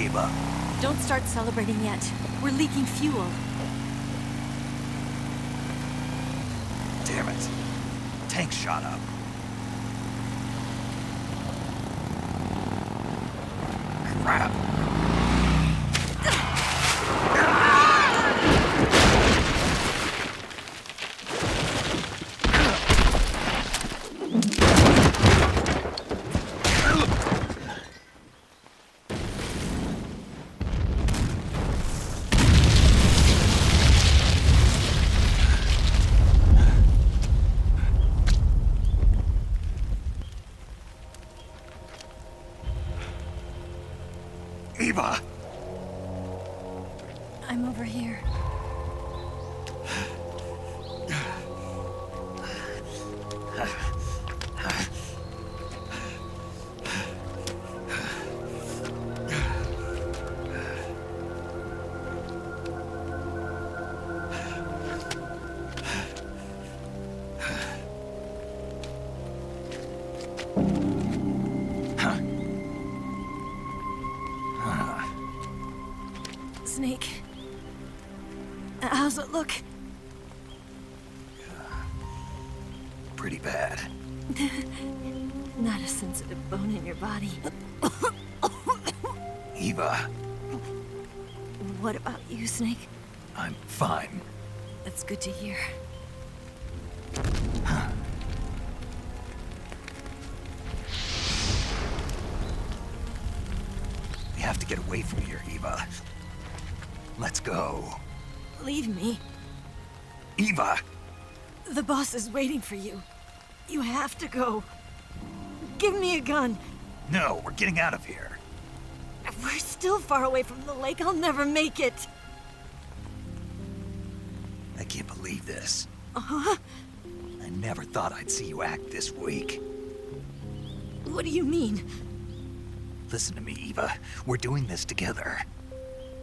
gave up. Don't start celebrating yet. We're leaking fuel. Damn it. Tank shot up. Crap. Eva! I'm over here. Snake. How's it look? Pretty bad. Not a sensitive bone in your body. Eva, What about you, Snake? I'm fine. That's good to hear. We have to get away from here, Eva. Let's go. Leave me. Eva! The boss is waiting for you. You have to go. Give me a gun. No, we're getting out of here. We're still far away from the lake. I'll never make it. I can't believe this. Uh-huh. I never thought I'd see you act this weak. What do you mean? Listen to me, Eva. We're doing this together.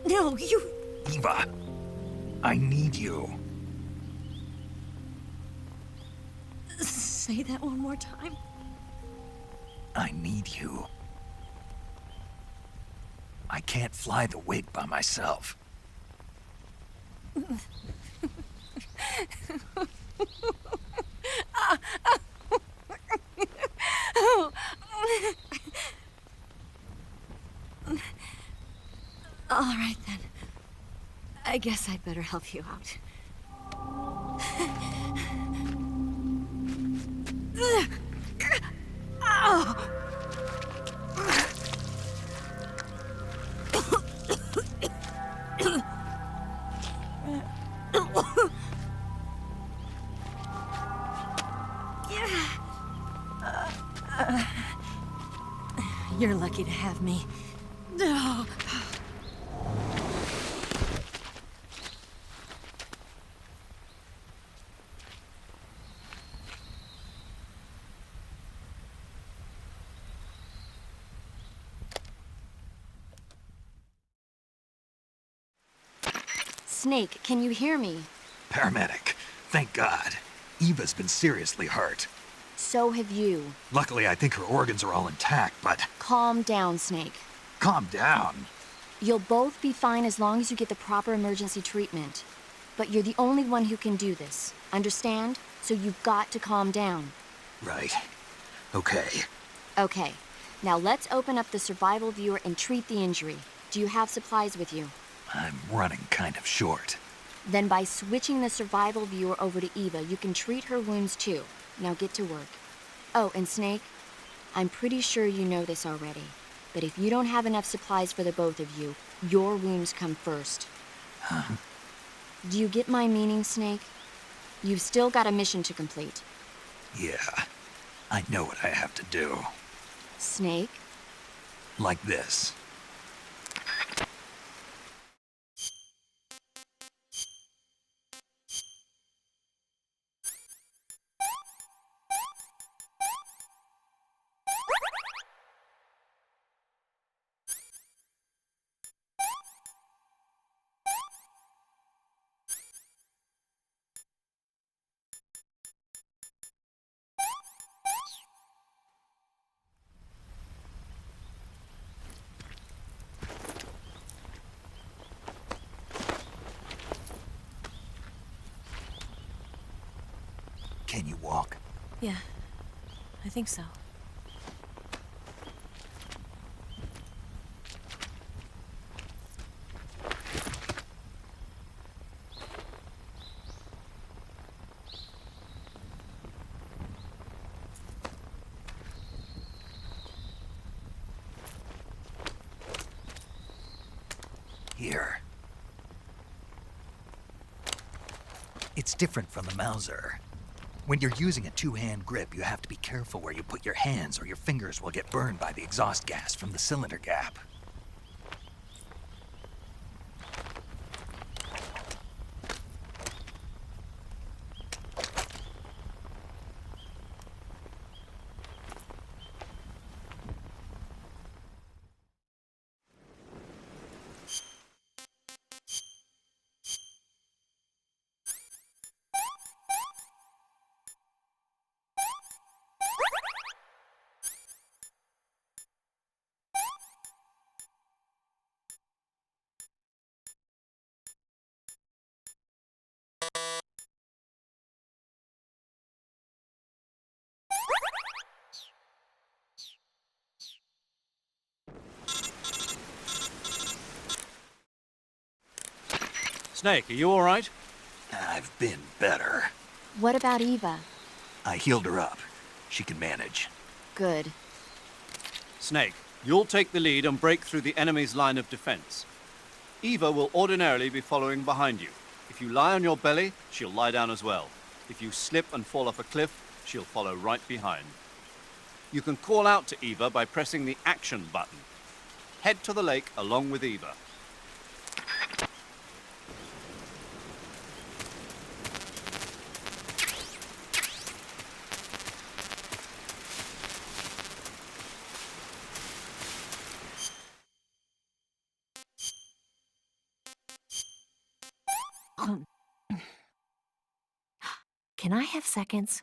No, you... Eva, I need you. Say that one more time. I need you. I can't fly the wig by myself. All right, then. I guess I'd better help you out. You're lucky to have me. No. Snake, can you hear me? Paramedic, thank God. Eva's been seriously hurt. So have you. Luckily, I think her organs are all intact, but Calm down, Snake. calm down. You'll both be fine as long as you get the proper emergency treatment. But you're the only one who can do this. Understand? So you've got to calm down. Right. Okay. Okay. Now let's open up the survival viewer and treat the injury. Do you have supplies with you? I'm running kind of short. Then by switching the survival viewer over to Eva, you can treat her wounds too. Now get to work. Oh, and Snake, I'm pretty sure you know this already, but if you don't have enough supplies for the both of you, your wounds come first. Huh? Do you get my meaning, Snake? You've still got a mission to complete. Yeah. I know what I have to do. Snake? Like this. Can you walk? Yeah, I think so. Here. It's different from the Mauser. When you're using a two-hand grip, you have to be careful where you put your hands or your fingers will get burned by the exhaust gas from the cylinder gap. Snake, are you all right? I've been better. What about Eva? I healed her up. She can manage. Good. Snake, you'll take the lead and break through the enemy's line of defense. Eva will ordinarily be following behind you. If you lie on your belly, she'll lie down as well. If you slip and fall off a cliff, she'll follow right behind. You can call out to Eva by pressing the action button. Head to the lake along with Eva. Can I have seconds?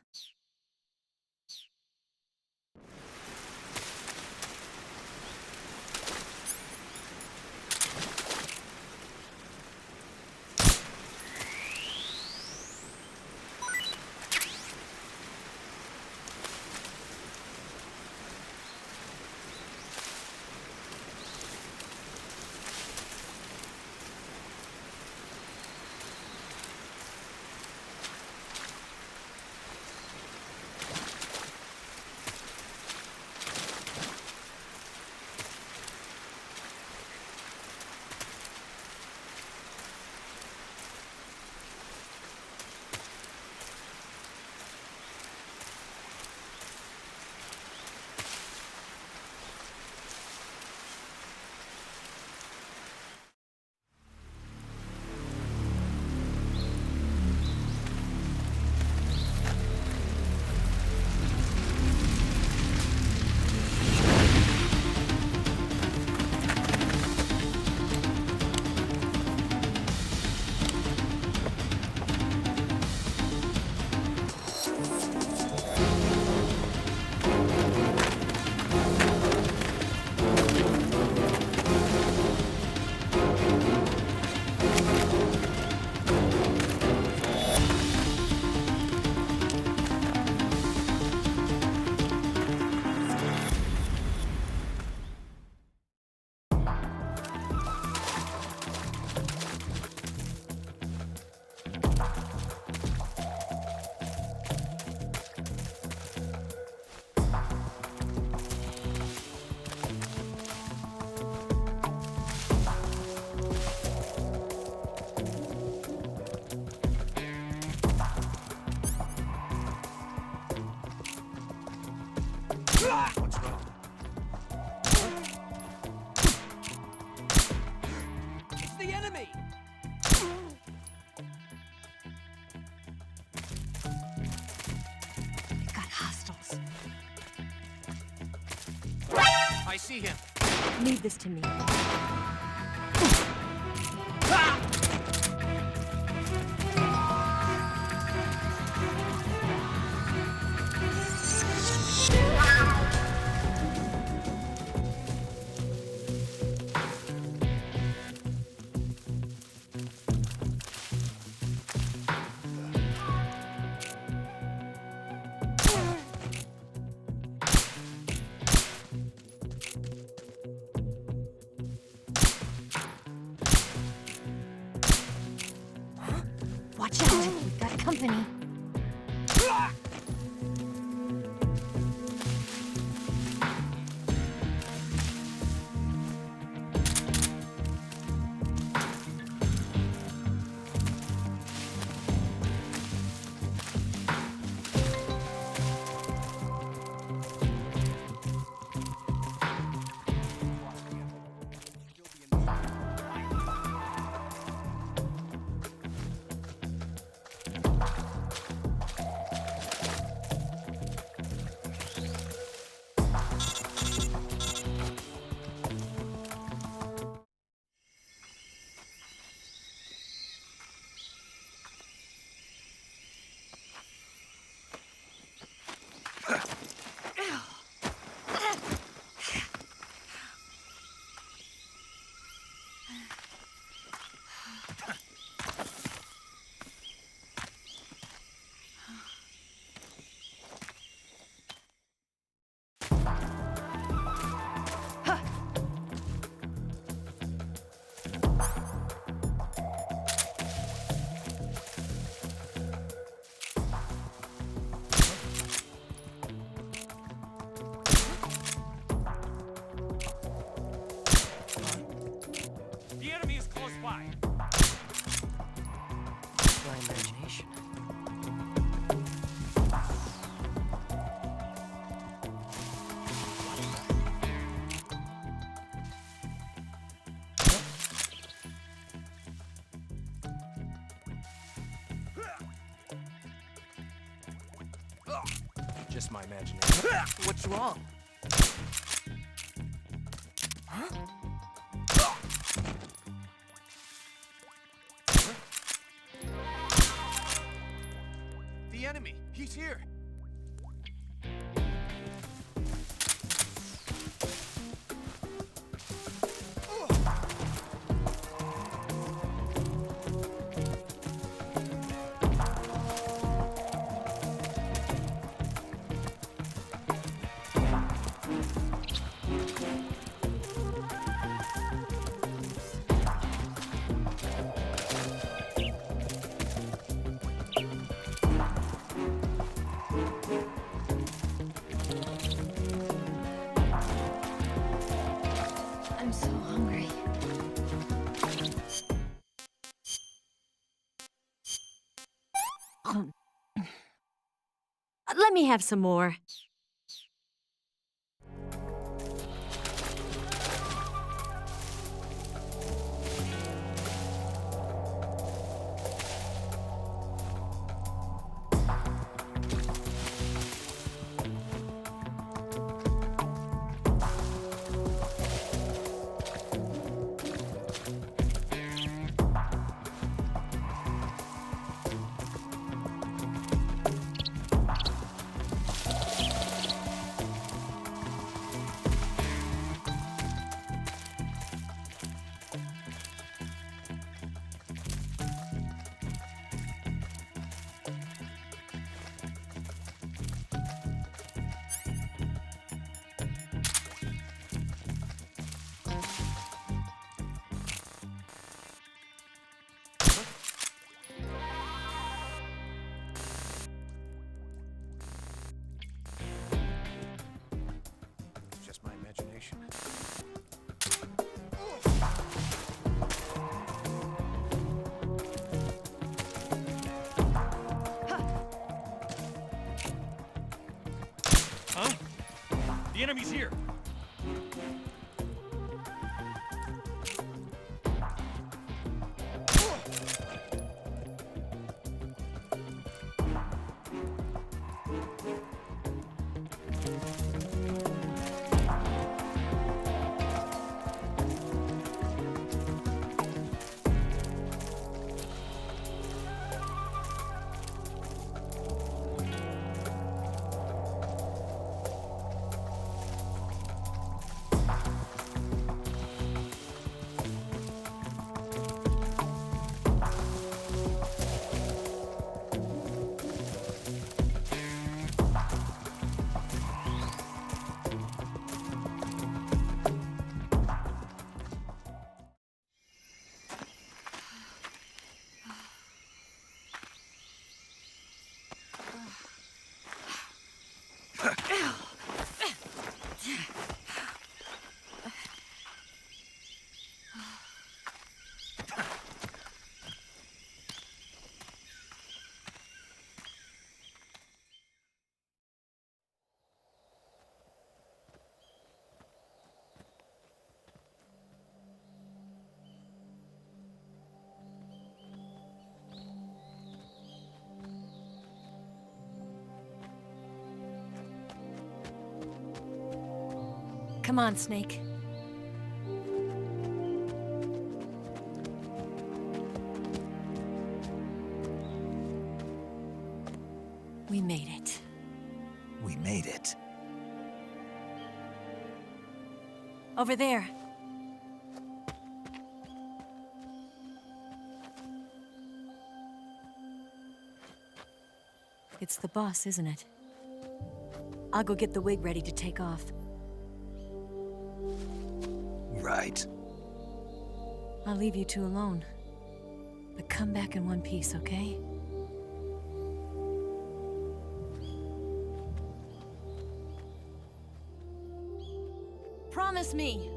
What's wrong? It's the enemy! We've got hostiles. I see him. Leave this to me. Watch out, we've got company. The enemy is close by. My imagination. Just my imagination. What's wrong? The enemy. He's here. I'm so hungry. Let me have some more. Just my imagination. Huh? The enemy's here. Come on, Snake. We made it. We made it. Over there. It's the boss, isn't it? I'll go get the wig ready to take off. Right. I'll leave you two alone. But come back in one piece, okay? Promise me!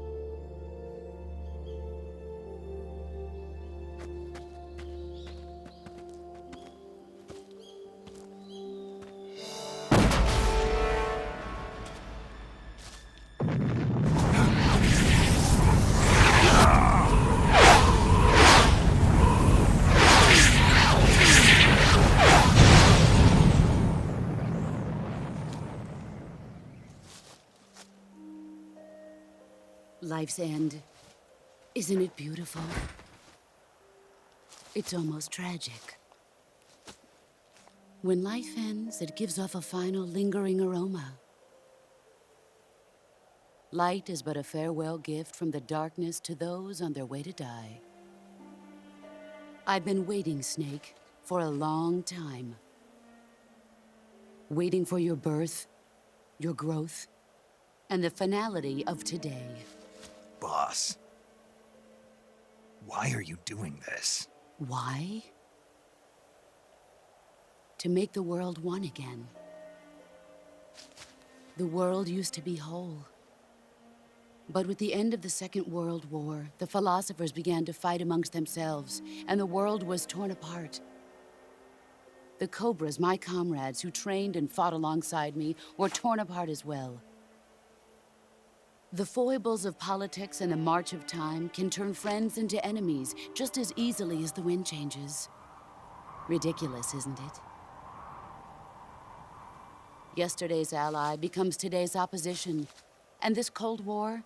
Life's end. Isn't it beautiful? It's almost tragic. When life ends, it gives off a final lingering aroma. Light is but a farewell gift from the darkness to those on their way to die. I've been waiting, Snake, for a long time. Waiting for your birth, your growth, and the finality of today. Boss. Why are you doing this? Why? To make the world one again. The world used to be whole. But with the end of the Second World War, the philosophers began to fight amongst themselves, and the world was torn apart. The Cobras, my comrades who trained and fought alongside me, were torn apart as well. The foibles of politics and the march of time can turn friends into enemies just as easily as the wind changes. Ridiculous, isn't it? Yesterday's ally becomes today's opposition. And this Cold War?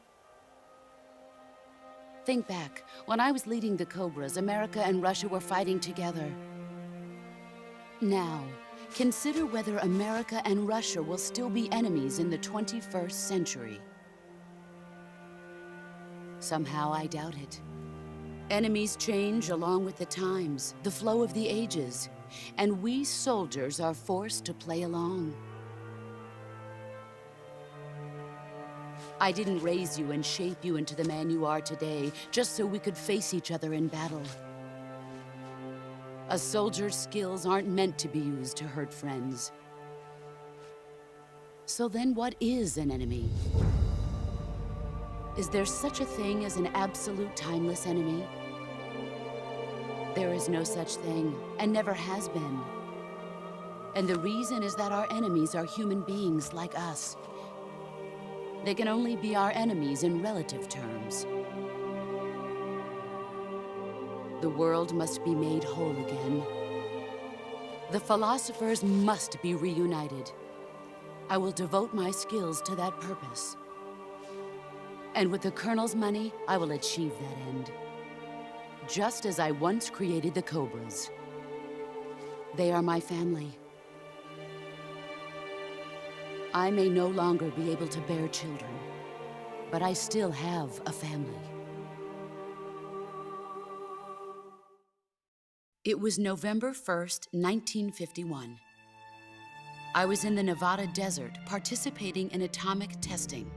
Think back. When I was leading the Cobras, America and Russia were fighting together. Now, consider whether America and Russia will still be enemies in the 21st century. Somehow I doubt it. Enemies change along with the times, the flow of the ages, and we soldiers are forced to play along. I didn't raise you and shape you into the man you are today just so we could face each other in battle. A soldier's skills aren't meant to be used to hurt friends. So then what is an enemy? Is there such a thing as an absolute timeless enemy? There is no such thing, and never has been. And the reason is that our enemies are human beings like us. They can only be our enemies in relative terms. The world must be made whole again. The philosophers must be reunited. I will devote my skills to that purpose. And with the Colonel's money, I will achieve that end. Just as I once created the Cobras. They are my family. I may no longer be able to bear children, but I still have a family. It was November 1st, 1951. I was in the Nevada desert participating in atomic testing.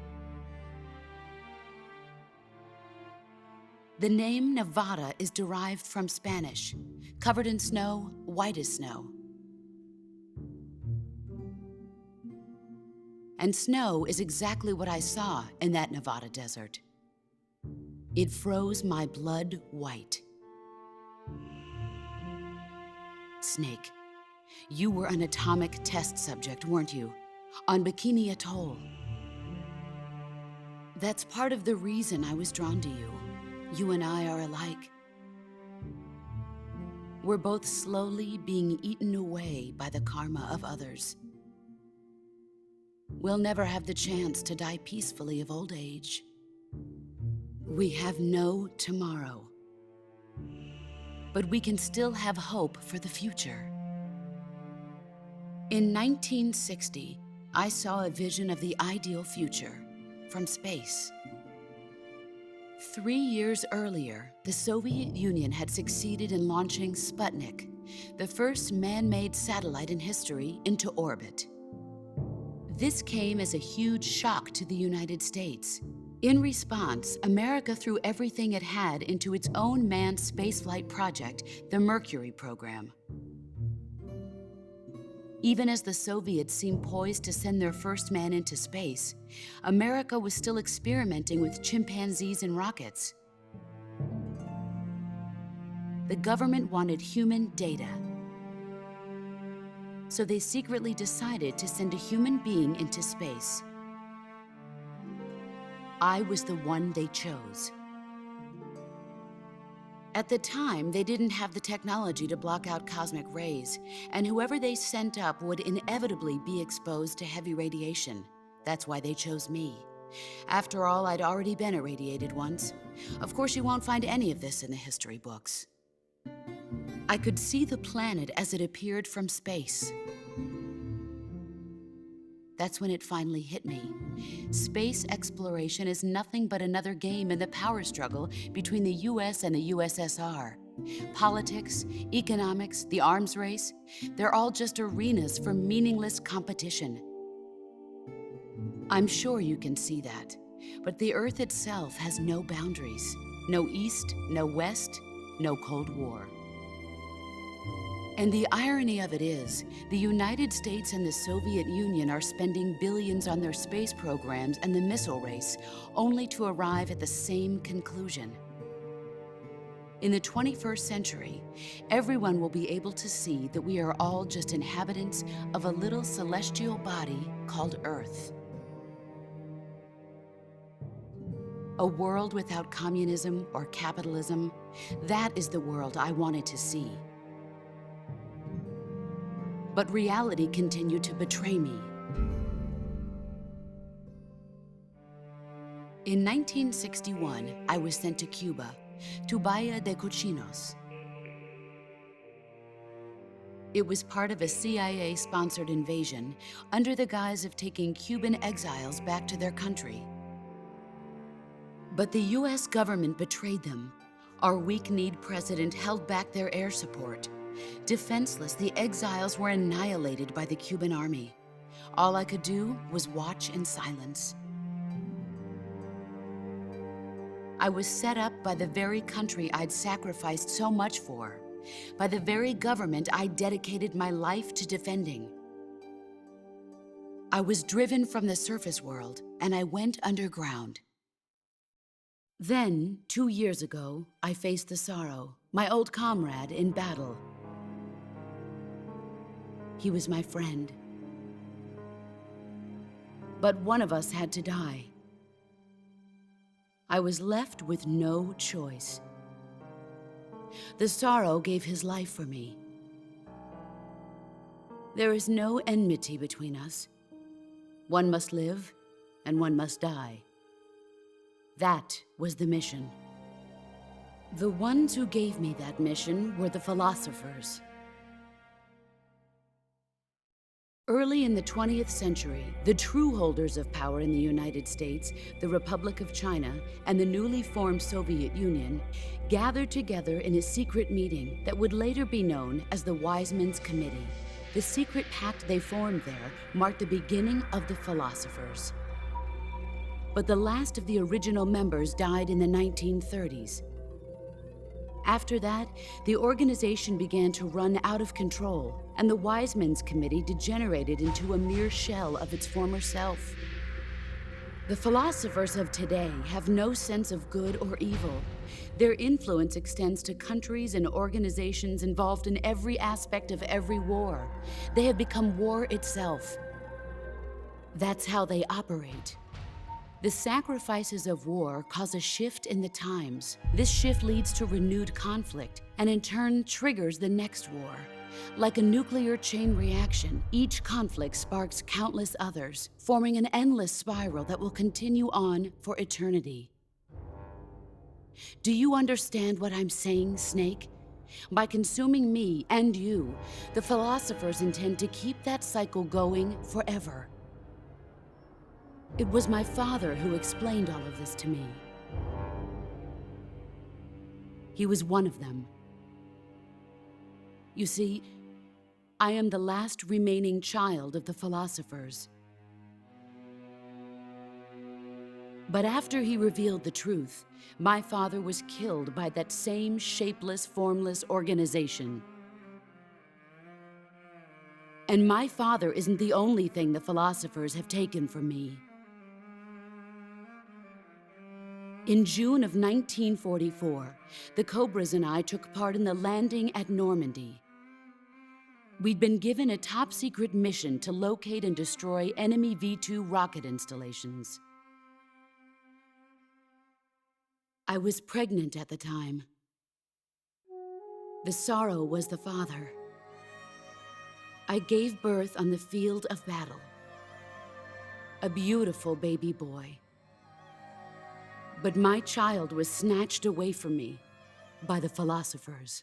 The name Nevada is derived from Spanish, covered in snow, white as snow. And snow is exactly what I saw in that Nevada desert. It froze my blood white. Snake, you were an atomic test subject, weren't you? On Bikini Atoll. That's part of the reason I was drawn to you. You and I are alike. We're both slowly being eaten away by the karma of others. we'll never have the chance to die peacefully of old age. We have no tomorrow. But we can still have hope for the future. In 1960, I saw a vision of the ideal future from space. 3 years earlier, the Soviet Union had succeeded in launching Sputnik, the first man-made satellite in history, into orbit. This came as a huge shock to the United States. In response, America threw everything it had into its own manned spaceflight project, the Mercury program. Even as the Soviets seemed poised to send their first man into space, America was still experimenting with chimpanzees and rockets. The government wanted human data, so they secretly decided to send a human being into space. I was the one they chose. At the time, they didn't have the technology to block out cosmic rays, and whoever they sent up would inevitably be exposed to heavy radiation. That's why they chose me. After all, I'd already been irradiated once. Of course, you won't find any of this in the history books. I could see the planet as it appeared from space. That's when it finally hit me. Space exploration is nothing but another game in the power struggle between the US and the USSR. Politics, economics, the arms race, they're all just arenas for meaningless competition. I'm sure you can see that, but the Earth itself has no boundaries. No East, no West, no Cold War. And the irony of it is, the United States and the Soviet Union are spending billions on their space programs and the missile race, only to arrive at the same conclusion. In the 21st century, everyone will be able to see that we are all just inhabitants of a little celestial body called Earth. A world without communism or capitalism, that is the world I wanted to see. But reality continued to betray me. In 1961, I was sent to Cuba, to Bahia de Cochinos. It was part of a CIA-sponsored invasion under the guise of taking Cuban exiles back to their country. But the US government betrayed them. Our weak-kneed president held back their air support. Defenseless, the exiles were annihilated by the Cuban army. All I could do was watch in silence. I was set up by the very country I'd sacrificed so much for, by the very government I dedicated my life to defending. I was driven from the surface world, and I went underground. Then, 2 years ago, I faced the Sorrow, my old comrade in battle. He was my friend. But one of us had to die. I was left with no choice. The Sorrow gave his life for me. There is no enmity between us. One must live, and one must die. That was the mission. The ones who gave me that mission were the philosophers. Early in the 20th century, the true holders of power in the United States, the Republic of China, and the newly formed Soviet Union gathered together in a secret meeting that would later be known as the Wiseman's Committee. The secret pact they formed there marked the beginning of the philosophers. But the last of the original members died in the 1930s. After that, the organization began to run out of control, and the Wiseman's Committee degenerated into a mere shell of its former self. The philosophers of today have no sense of good or evil. Their influence extends to countries and organizations involved in every aspect of every war. They have become war itself. That's how they operate. The sacrifices of war cause a shift in the times. This shift leads to renewed conflict, and in turn triggers the next war. Like a nuclear chain reaction, each conflict sparks countless others, forming an endless spiral that will continue on for eternity. Do you understand what I'm saying, Snake? By consuming me and you, the philosophers intend to keep that cycle going forever. It was my father who explained all of this to me. He was one of them. You see, I am the last remaining child of the philosophers. But after he revealed the truth, my father was killed by that same shapeless, formless organization. And my father isn't the only thing the philosophers have taken from me. In June of 1944, the Cobras and I took part in the landing at Normandy. We'd been given a top-secret mission to locate and destroy enemy V-2 rocket installations. I was pregnant at the time. The sorrow was the father. I gave birth on the field of battle. A beautiful baby boy. But my child was snatched away from me by the philosophers.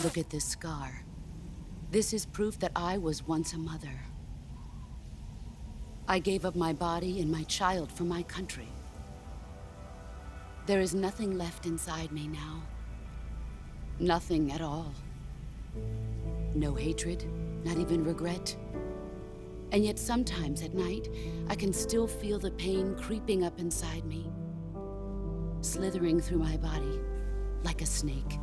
Look at this scar. This is proof that I was once a mother. I gave up my body and my child for my country. There is nothing left inside me now. Nothing at all. No hatred, not even regret. And yet sometimes at night, I can still feel the pain creeping up inside me, slithering through my body like a snake.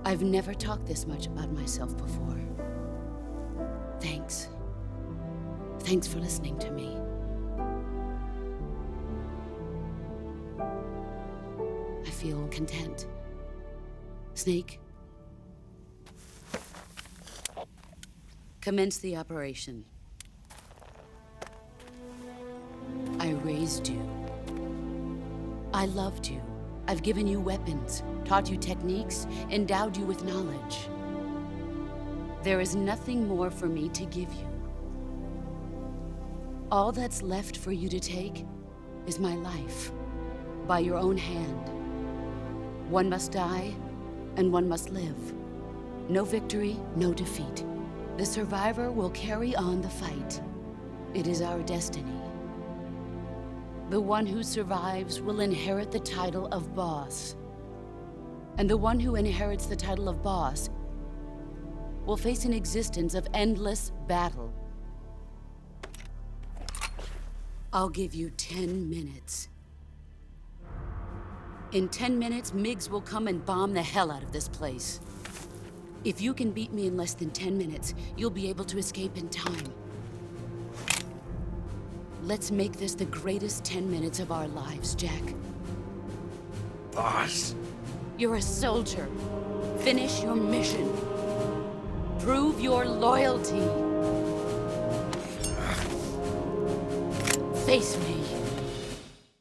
I've never talked this much about myself before. Thanks. Thanks for listening to me. I feel content. Snake, commence the operation. I raised you. I loved you. I've given you weapons, taught you techniques, endowed you with knowledge. There is nothing more for me to give you. All that's left for you to take is my life, by your own hand. One must die, and one must live. No victory, no defeat. The survivor will carry on the fight. It is our destiny. The one who survives will inherit the title of boss. And the one who inherits the title of boss will face an existence of endless battle. I'll give you 10 minutes. In 10 minutes, MiGs will come and bomb the hell out of this place. If you can beat me in less than 10 minutes, you'll be able to escape in time. Let's make this the greatest 10 minutes of our lives, Jack. Boss. You're a soldier. Finish your mission. Prove your loyalty. Face me.